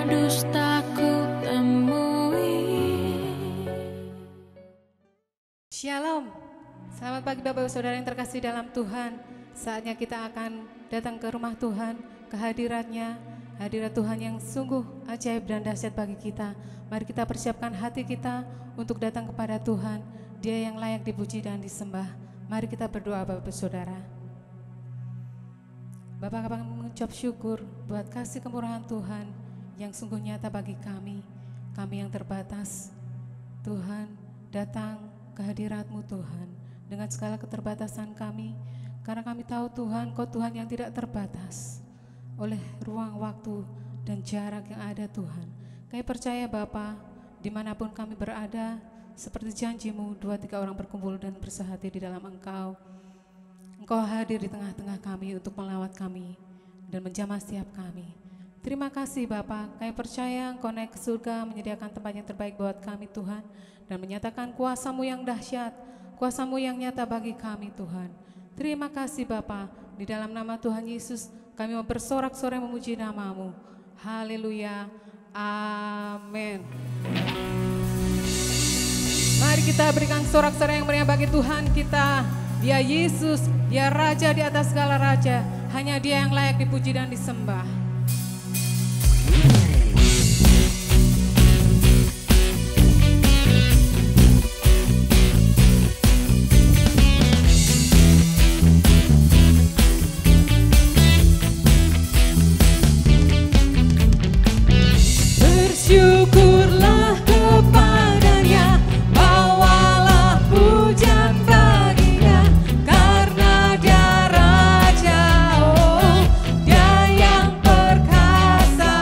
dustaku temui. Shalom. Selamat pagi Bapak Ibu Saudara yang terkasih dalam Tuhan. Saatnya kita akan datang ke rumah Tuhan, ke hadirat-Nya, hadirat Tuhan yang sungguh ajaib dan dahsyat bagi kita. Mari kita persiapkan hati kita untuk datang kepada Tuhan, Dia yang layak dipuji dan disembah. Mari kita berdoa Bapak Ibu Saudara. Bapak kami mengucap syukur buat kasih kemurahan Tuhan yang sungguh nyata bagi kami yang terbatas. Tuhan, datang ke hadirat-Mu Tuhan dengan segala keterbatasan kami, karena kami tahu Tuhan, Kau Tuhan yang tidak terbatas oleh ruang, waktu, dan jarak yang ada Tuhan. Kami percaya Bapa, dimanapun kami berada, seperti janji-Mu, 2-3 orang berkumpul dan bersehati di dalam Engkau hadir di tengah-tengah kami untuk melawat kami dan menjamah setiap kami. Terima kasih Bapa, kami percaya Engkau naik ke surga menyediakan tempat yang terbaik buat kami Tuhan, dan menyatakan kuasa-Mu yang dahsyat, kuasa-Mu yang nyata bagi kami Tuhan. Terima kasih Bapa, di dalam nama Tuhan Yesus kami mau bersorak-sorai memuji nama-Mu. Haleluya, amin. Mari kita berikan sorak-sorai yang meriah bagi Tuhan kita. Dia Yesus, Dia Raja di atas segala raja. Hanya Dia yang layak dipuji dan disembah. Bersyukurlah kepadanya, bawalah pujian baginya, karena Dia Raja, oh Dia yang perkasa.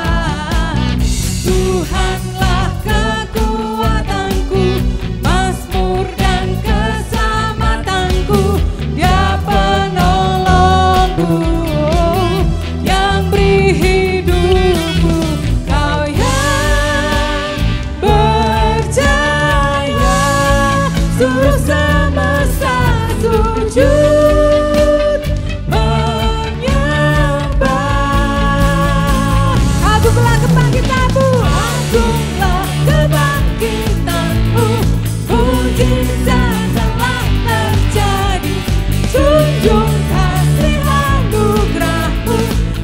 Tuhanlah kekuatanku, mazmur dan keselamatanku, Dia penolongku, yang beri hidupku. Kau yang percaya, seluruh semesta sujud menyembah. Agunglah kebangkitan-Mu, agunglah kebangkitan-Mu, mujizat telah terjadi. Junjung kasih anugerah-Mu,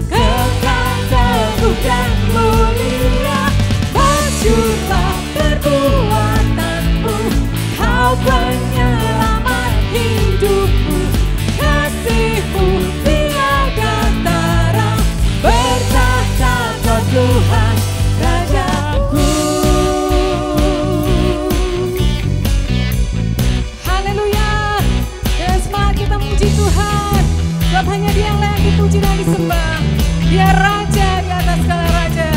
kekal teguh dan mulia. Masyurlah perbuatan-Mu, Kau penyelamat hidupku. Kasih-Mu tiada tara, bertahta Kau Tuhan Rajaku. Haleluya. Dengan semangat kita memuji Tuhan, sebab hanya Dia yang layak dipuji dan disembah. Dia Raja di atas segala raja.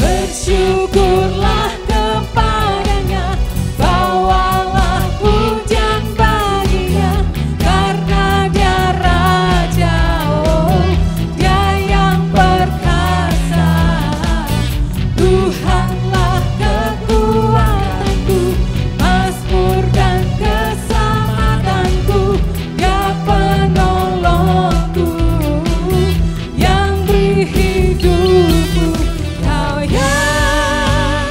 Bersyukurlah kepadanya, bawalah pujian baginya, karena Dia Raja, oh Dia yang perkasa. Tuhanlah kekuatanku, mazmur dan keselamatanku, Dia penolongku, yang beri hidupku. Kau yang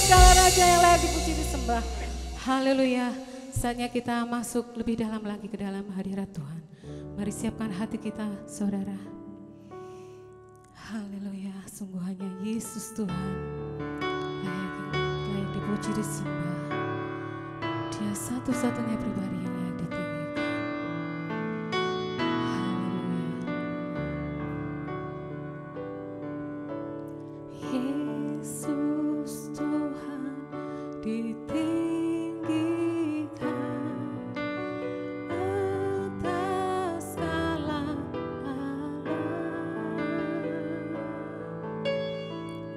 segala raja yang layak dipuji disembah. Haleluya. Saatnya kita masuk lebih dalam lagi ke dalam hadirat Tuhan. Mari siapkan hati kita, saudara. Haleluya. Sungguh hanya Yesus Tuhan layak dipuji disembah. Dia satu-satunya pribadi yang layak ditinggikan. Haleluya. Yesus Tuhan ditinggikan atas segala alam,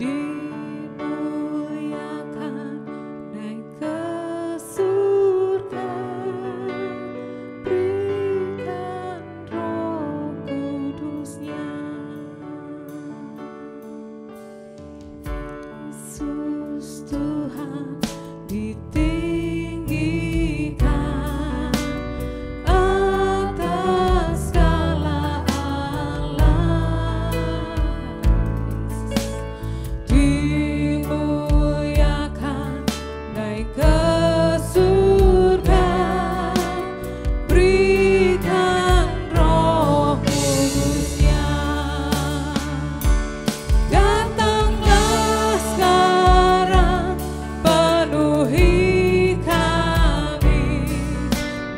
dimuliakan naik ke surga, berikan Roh Kudus-Nya. Yesus Tuhan ditinggikan atas segala alam, dimuliakan naik ke surga, berikan Roh Kudus-Nya. Datanglah sekarang, penuhi kami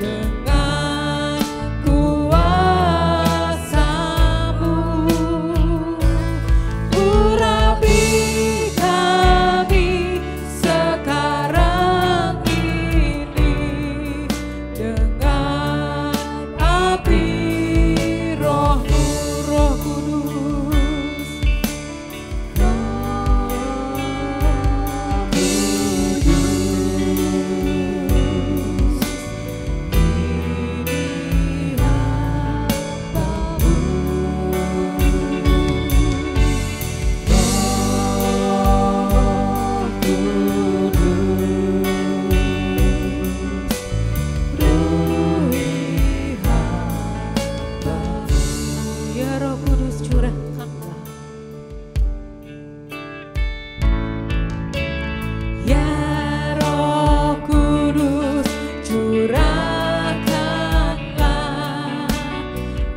dengan kuasa-Mu. Urapi kami sekarang ini dengan api Roh-Mu, Roh Kudus. Ya Roh Kudus, curahkanlah. Ya Roh Kudus, curahkanlah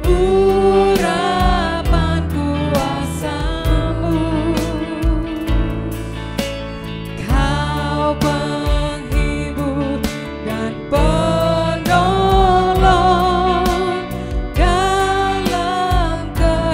urapan kuasa-Mu. Kau penghibur dan penolong dalam kesusahan.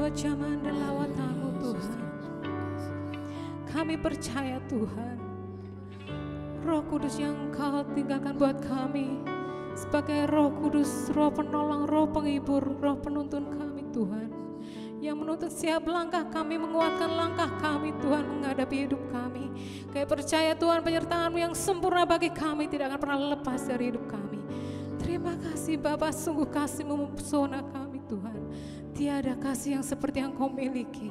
buat zaman dan lawatan-Mu Tuhan. Kami percaya Tuhan, Roh Kudus yang Engkau tinggalkan buat kami sebagai Roh Kudus, Roh penolong, Roh penghibur, Roh penuntun kami Tuhan, yang menuntut setiap langkah kami, menguatkan langkah kami Tuhan menghadapi hidup kami. Kami percaya Tuhan, penyertaan-Mu yang sempurna bagi kami tidak akan pernah lepas dari hidup kami. Terima kasih Bapa, sungguh kasih-Mu mempesona kami Tuhan. Tiada kasih yang seperti yang Kau miliki,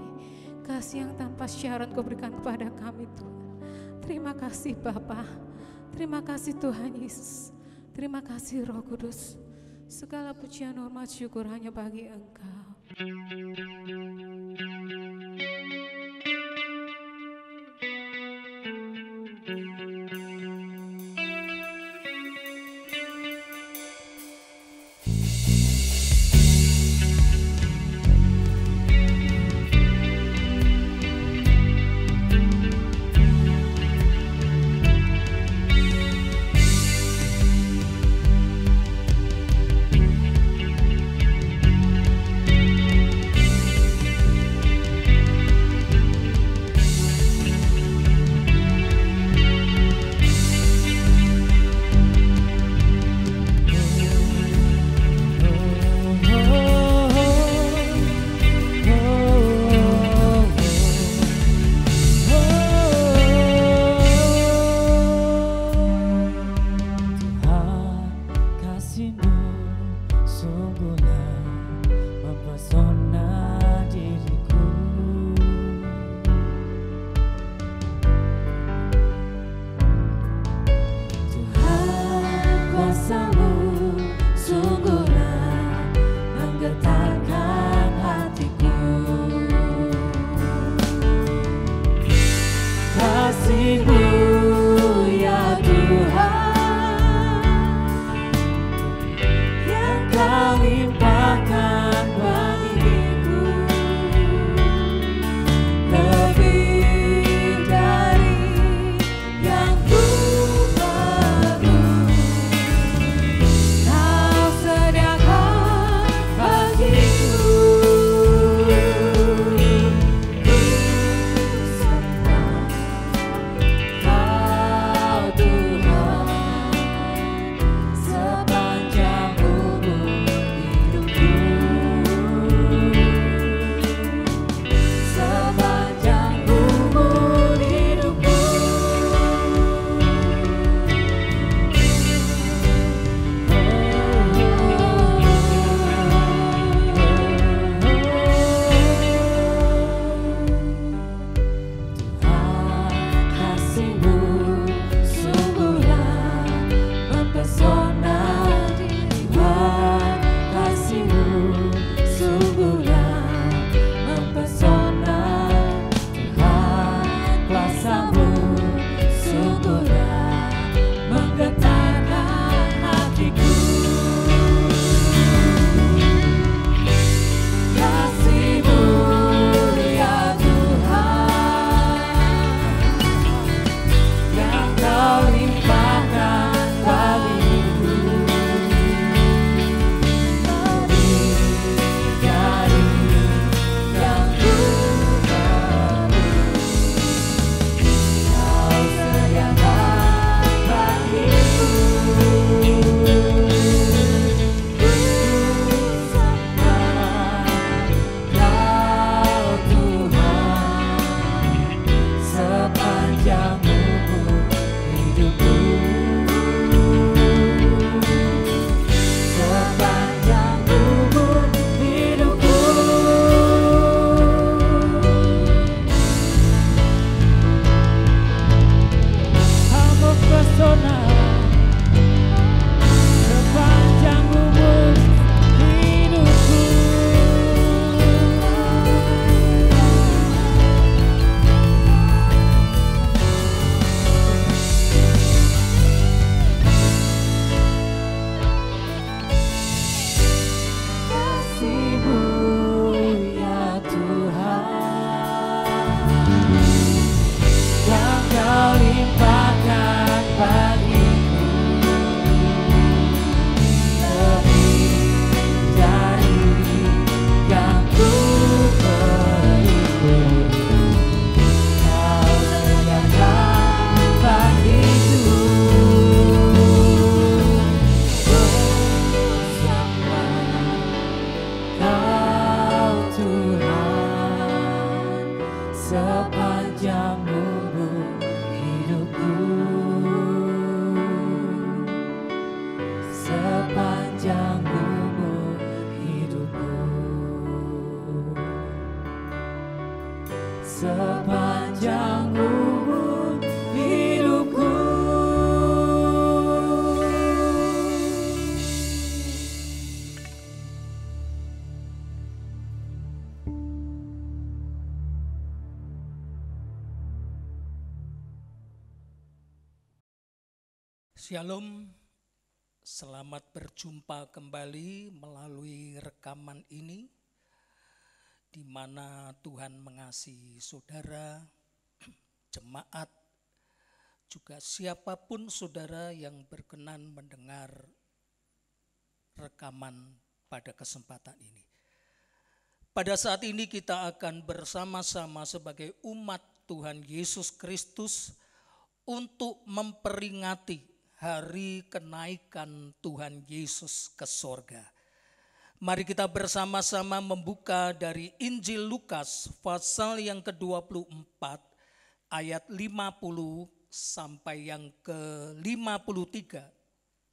kasih yang tanpa syarat Kau berikan kepada kami Tuhan. Terima kasih Bapa, terima kasih Tuhan Yesus, terima kasih Roh Kudus. Segala pujian, hormat, syukur hanya bagi Engkau. sepanjang umur hidupku, sepanjang umur hidupku, sepanjang umur hidupku. Shalom, selamat berjumpa kembali melalui rekaman ini, di mana Tuhan mengasihi saudara, jemaat, juga siapapun saudara yang berkenan mendengar rekaman pada kesempatan ini. Pada saat ini kita akan bersama-sama sebagai umat Tuhan Yesus Kristus untuk memperingati hari kenaikan Tuhan Yesus ke sorga. Mari kita bersama-sama membuka dari Injil Lukas pasal yang ke-24 ayat 50 sampai yang ke-53.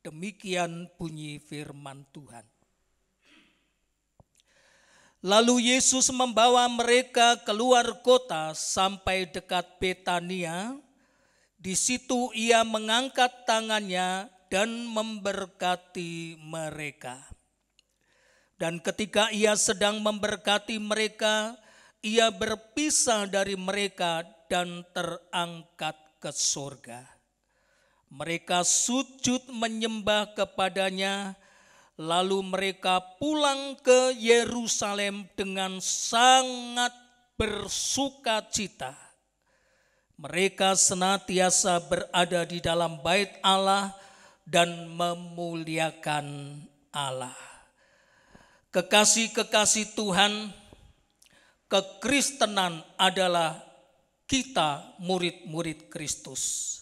Demikian bunyi firman Tuhan. Lalu Yesus membawa mereka keluar kota sampai dekat Betania. Di situ ia mengangkat tangannya dan memberkati mereka. Dan ketika ia sedang memberkati mereka, ia berpisah dari mereka dan terangkat ke surga. Mereka sujud menyembah kepadanya, lalu mereka pulang ke Yerusalem dengan sangat bersukacita. Mereka senantiasa berada di dalam bait Allah dan memuliakan Allah. Kekasih-kekasih Tuhan, kekristenan adalah kita murid-murid Kristus.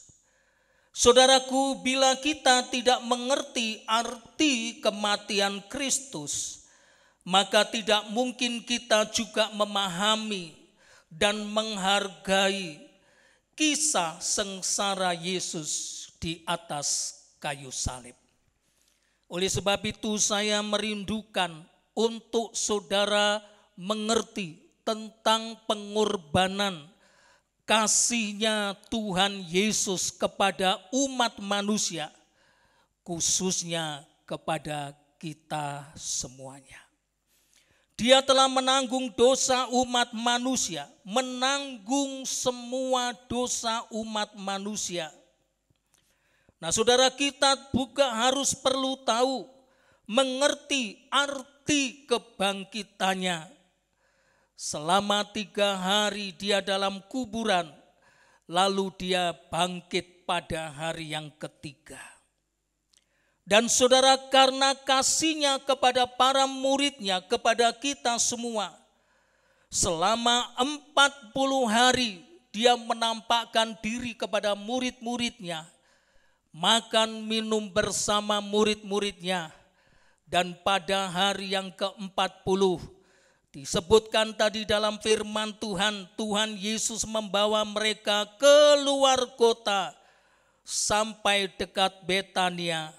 Saudaraku, bila kita tidak mengerti arti kematian Kristus, maka tidak mungkin kita juga memahami dan menghargai kisah sengsara Yesus di atas kayu salib. Oleh sebab itu saya merindukan untuk saudara mengerti tentang pengorbanan kasihnya Tuhan Yesus kepada umat manusia, khususnya kepada kita semuanya. Dia telah menanggung dosa umat manusia, menanggung semua dosa umat manusia. Nah, saudara, kita juga harus perlu tahu, mengerti arti kebangkitannya. Selama 3 hari dia dalam kuburan, lalu dia bangkit pada hari yang ketiga. Dan saudara, karena kasihnya kepada para muridnya, kepada kita semua, selama 40 hari dia menampakkan diri kepada murid-muridnya, makan minum bersama murid-muridnya. Dan pada hari yang ke-40, disebutkan tadi dalam firman Tuhan, Tuhan Yesus membawa mereka keluar kota sampai dekat Betania.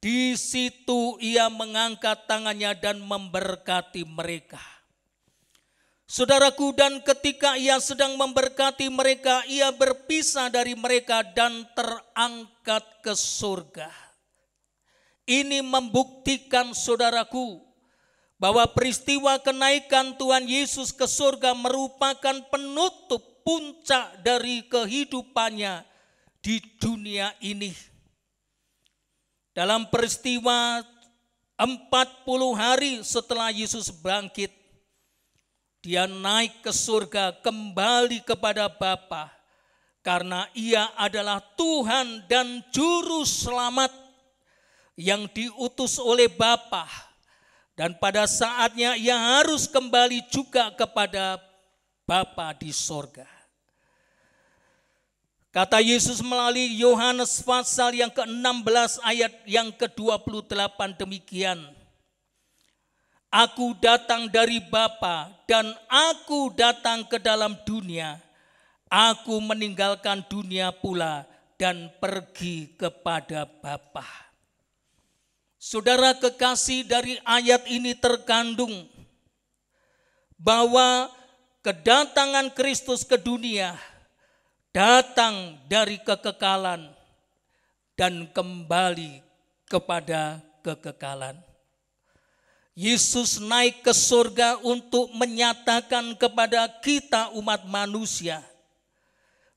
Di situ ia mengangkat tangannya dan memberkati mereka. Saudaraku, dan ketika ia sedang memberkati mereka, ia berpisah dari mereka dan terangkat ke surga. Ini membuktikan, saudaraku, bahwa peristiwa kenaikan Tuhan Yesus ke surga merupakan penutup puncak dari kehidupannya di dunia ini. Dalam peristiwa 40 hari setelah Yesus bangkit, dia naik ke surga kembali kepada Bapa, karena ia adalah Tuhan dan Juru Selamat yang diutus oleh Bapa. Dan pada saatnya ia harus kembali juga kepada Bapa di sorga. Kata Yesus melalui Yohanes pasal yang ke-16 ayat yang ke-28 demikian. Aku datang dari Bapa dan aku datang ke dalam dunia. Aku meninggalkan dunia pula dan pergi kepada Bapa. Saudara kekasih, dari ayat ini terkandung bahwa kedatangan Kristus ke dunia datang dari kekekalan dan kembali kepada kekekalan. Yesus naik ke surga untuk menyatakan kepada kita umat manusia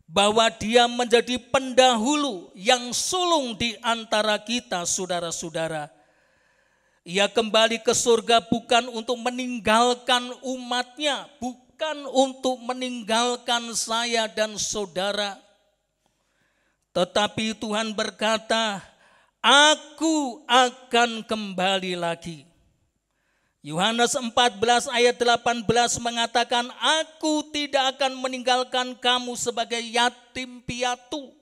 bahwa Dia menjadi pendahulu yang sulung di antara kita, saudara-saudara. Ia kembali ke surga bukan untuk meninggalkan umatnya, bukan untuk meninggalkan saya dan saudara. Tetapi Tuhan berkata, aku akan kembali lagi. Yohanes 14 ayat 18 mengatakan, aku tidak akan meninggalkan kamu sebagai yatim piatu,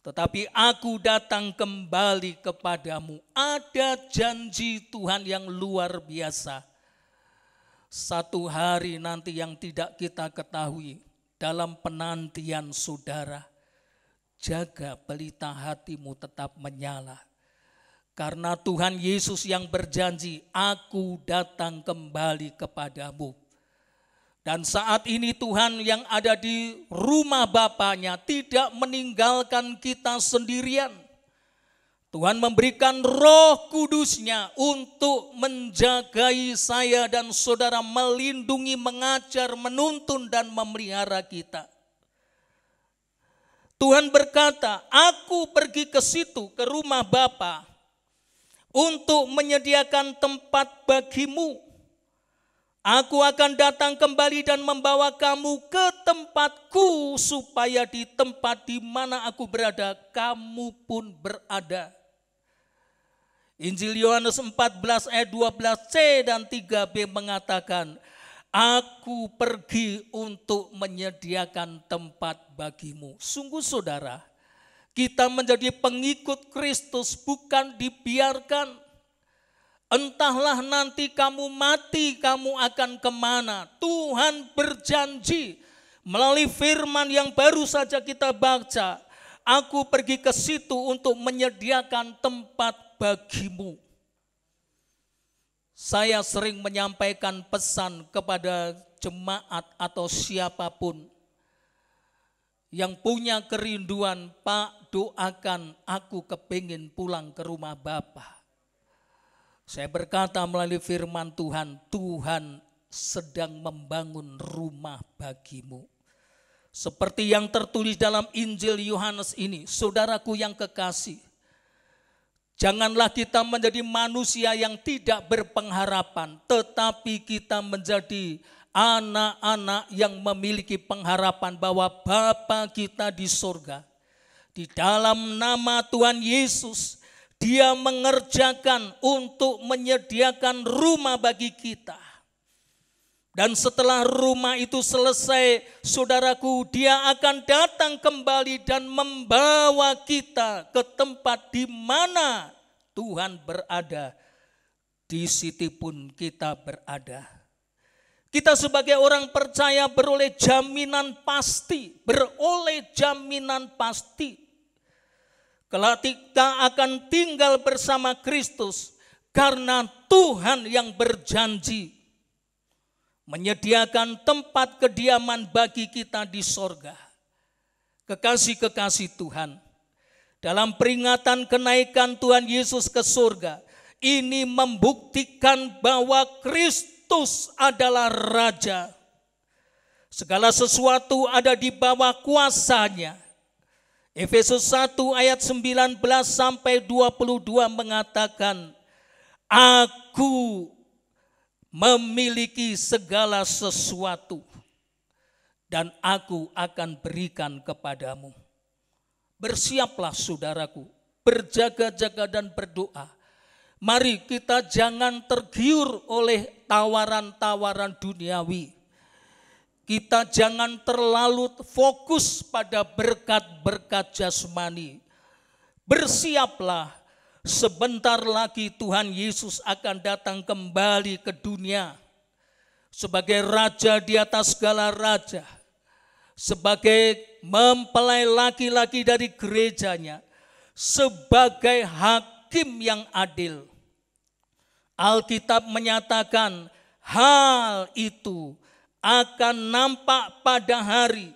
tetapi aku datang kembali kepadamu. Ada janji Tuhan yang luar biasa. Satu hari nanti yang tidak kita ketahui, dalam penantian saudara, jaga pelita hatimu tetap menyala. Karena Tuhan Yesus yang berjanji, aku datang kembali kepadamu. Dan saat ini Tuhan yang ada di rumah Bapanya tidak meninggalkan kita sendirian. Tuhan memberikan Roh Kudus-Nya untuk menjagai saya dan saudara, melindungi, mengajar, menuntun dan memelihara kita. Tuhan berkata, aku pergi ke situ, ke rumah Bapa, untuk menyediakan tempat bagimu. Aku akan datang kembali dan membawa kamu ke tempatku, supaya di tempat di mana aku berada, kamu pun berada. Injil Yohanes 14 ayat 12c dan 3b mengatakan, aku pergi untuk menyediakan tempat bagimu. Sungguh saudara, kita menjadi pengikut Kristus bukan dibiarkan. Entahlah nanti kamu mati, kamu akan kemana. Tuhan berjanji melalui firman yang baru saja kita baca. Aku pergi ke situ untuk menyediakan tempat bagimu. Saya sering menyampaikan pesan kepada jemaat atau siapapun yang punya kerinduan, Pak, doakan aku kepingin pulang ke rumah Bapa. Saya berkata melalui firman Tuhan, Tuhan sedang membangun rumah bagimu. Seperti yang tertulis dalam Injil Yohanes ini, saudaraku yang kekasih, janganlah kita menjadi manusia yang tidak berpengharapan, tetapi kita menjadi anak-anak yang memiliki pengharapan bahwa Bapa kita di surga, di dalam nama Tuhan Yesus, Dia mengerjakan untuk menyediakan rumah bagi kita. Dan setelah rumah itu selesai, saudaraku, Dia akan datang kembali dan membawa kita ke tempat di mana Tuhan berada. Di situ pun kita berada. Kita sebagai orang percaya beroleh jaminan pasti, kelak kita akan tinggal bersama Kristus, karena Tuhan yang berjanji menyediakan tempat kediaman bagi kita di sorga. Kekasih-kekasih Tuhan, dalam peringatan kenaikan Tuhan Yesus ke surga, ini membuktikan bahwa Kristus adalah Raja. Segala sesuatu ada di bawah kuasanya. Efesus 1 ayat 19 sampai 22 mengatakan, aku memiliki segala sesuatu dan aku akan berikan kepadamu. Bersiaplah saudaraku, berjaga-jaga dan berdoa. Mari kita jangan tergiur oleh tawaran-tawaran duniawi. Kita jangan terlalu fokus pada berkat-berkat jasmani. Bersiaplah, sebentar lagi Tuhan Yesus akan datang kembali ke dunia sebagai Raja di atas segala raja, sebagai mempelai laki-laki dari gerejanya, sebagai hakim yang adil. Alkitab menyatakan hal itu akan nampak pada hari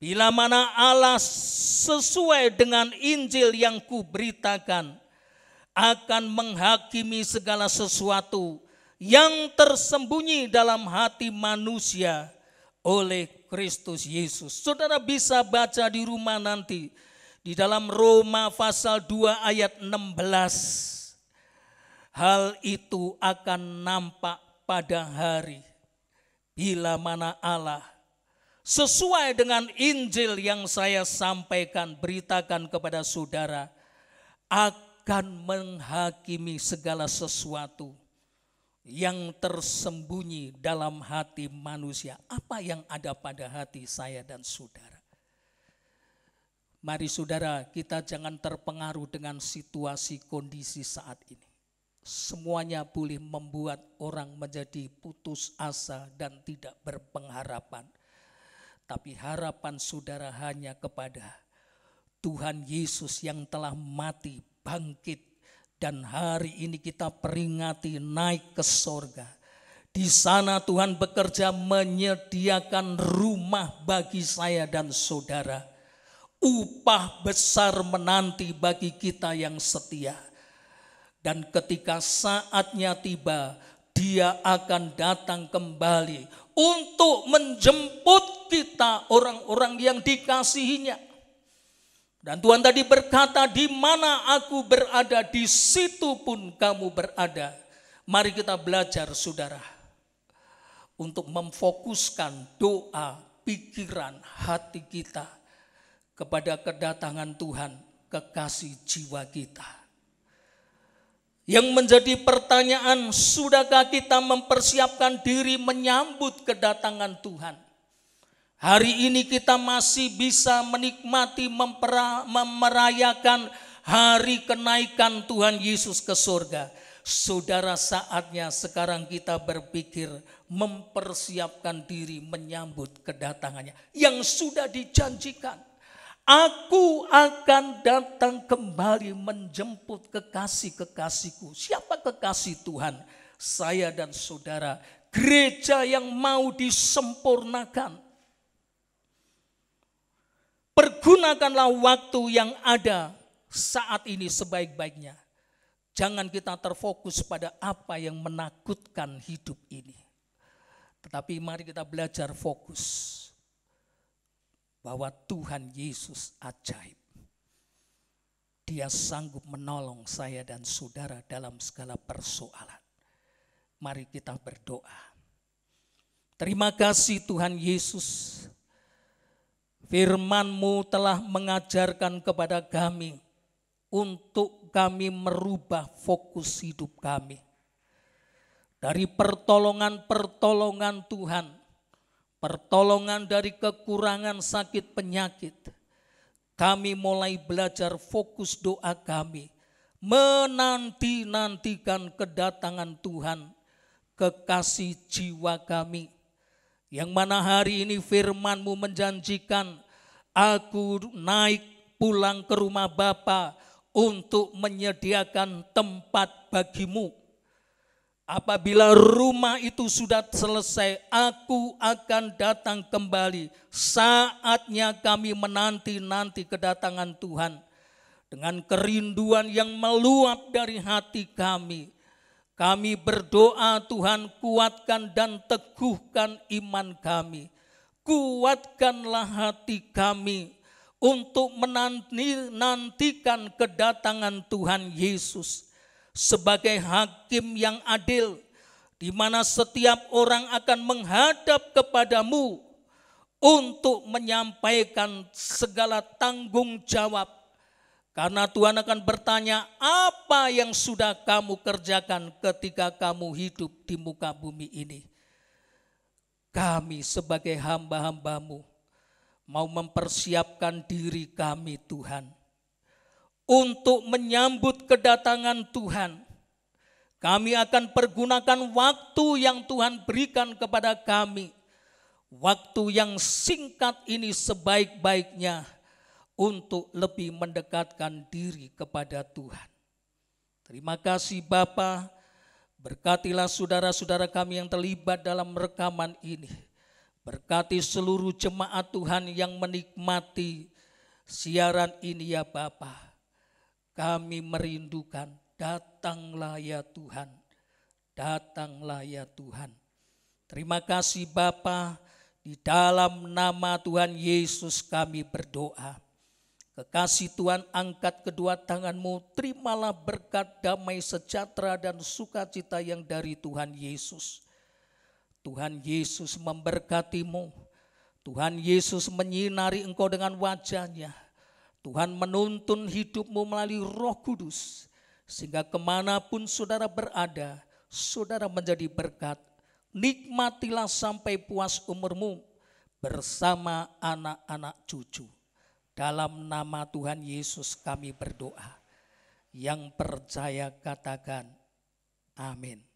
bila mana Allah sesuai dengan Injil yang kuberitakan akan menghakimi segala sesuatu yang tersembunyi dalam hati manusia oleh Kristus Yesus. Saudara bisa baca di rumah nanti di dalam Roma pasal 2 ayat 16. Hal itu akan nampak pada hari bila mana Allah sesuai dengan Injil yang saya sampaikan, beritakan kepada saudara, akan menghakimi segala sesuatu yang tersembunyi dalam hati manusia. Apa yang ada pada hati saya dan saudara? Mari saudara, kita jangan terpengaruh dengan situasi kondisi saat ini. Semuanya boleh membuat orang menjadi putus asa dan tidak berpengharapan. Tapi harapan saudara hanya kepada Tuhan Yesus yang telah mati, bangkit, dan hari ini kita peringati naik ke sorga. Di sana Tuhan bekerja menyediakan rumah bagi saya dan saudara. Upah besar menanti bagi kita yang setia. Dan ketika saatnya tiba, Dia akan datang kembali untuk menjemput kita, orang-orang yang dikasihinya. Dan Tuhan tadi berkata, di mana aku berada, di situ pun kamu berada. Mari kita belajar saudara, untuk memfokuskan doa, pikiran, hati kita kepada kedatangan Tuhan, kekasih jiwa kita. Yang menjadi pertanyaan, sudahkah kita mempersiapkan diri menyambut kedatangan Tuhan? Hari ini kita masih bisa menikmati, merayakan hari kenaikan Tuhan Yesus ke surga. Saudara, saatnya sekarang kita berpikir mempersiapkan diri menyambut kedatangannya yang sudah dijanjikan. Aku akan datang kembali menjemput kekasih-kekasihku. Siapa kekasih Tuhan? Saya dan saudara, gereja yang mau disempurnakan. Pergunakanlah waktu yang ada saat ini sebaik-baiknya. Jangan kita terfokus pada apa yang menakutkan hidup ini. Tetapi mari kita belajar fokus bahwa Tuhan Yesus ajaib. Dia sanggup menolong saya dan saudara dalam segala persoalan. Mari kita berdoa. Terima kasih Tuhan Yesus. Firman-Mu telah mengajarkan kepada kami untuk kami merubah fokus hidup kami. Dari pertolongan-pertolongan Tuhan, pertolongan dari kekurangan sakit penyakit, kami mulai belajar fokus doa kami, menanti-nantikan kedatangan Tuhan, kekasih jiwa kami. Yang mana hari ini firman-Mu menjanjikan, aku naik pulang ke rumah Bapa untuk menyediakan tempat bagimu. Apabila rumah itu sudah selesai, aku akan datang kembali. Saatnya kami menanti-nanti kedatangan Tuhan. Dengan kerinduan yang meluap dari hati kami. Kami berdoa, Tuhan, kuatkan dan teguhkan iman kami. Kuatkanlah hati kami untuk menantikan kedatangan Tuhan Yesus sebagai hakim yang adil, di mana setiap orang akan menghadap kepadamu untuk menyampaikan segala tanggung jawab. Karena Tuhan akan bertanya, apa yang sudah kamu kerjakan ketika kamu hidup di muka bumi ini? Kami sebagai hamba-hamba-Mu mau mempersiapkan diri kami Tuhan untuk menyambut kedatangan Tuhan. Kami akan pergunakan waktu yang Tuhan berikan kepada kami waktu yang singkat ini sebaik-baiknya untuk lebih mendekatkan diri kepada Tuhan. Terima kasih Bapa, berkatilah saudara-saudara kami yang terlibat dalam rekaman ini. Berkati seluruh jemaat Tuhan yang menikmati siaran ini ya Bapa. Kami merindukan, datanglah ya Tuhan, datanglah ya Tuhan. Terima kasih Bapa, di dalam nama Tuhan Yesus kami berdoa. Kekasih Tuhan, angkat kedua tanganmu, terimalah berkat damai sejahtera dan sukacita yang dari Tuhan Yesus. Tuhan Yesus memberkatimu. Tuhan Yesus menyinari engkau dengan wajahnya. Tuhan menuntun hidupmu melalui Roh Kudus. Sehingga kemanapun saudara berada, saudara menjadi berkat. Nikmatilah sampai puas umurmu bersama anak-anak cucu. Dalam nama Tuhan Yesus kami berdoa. Yang percaya katakan amin.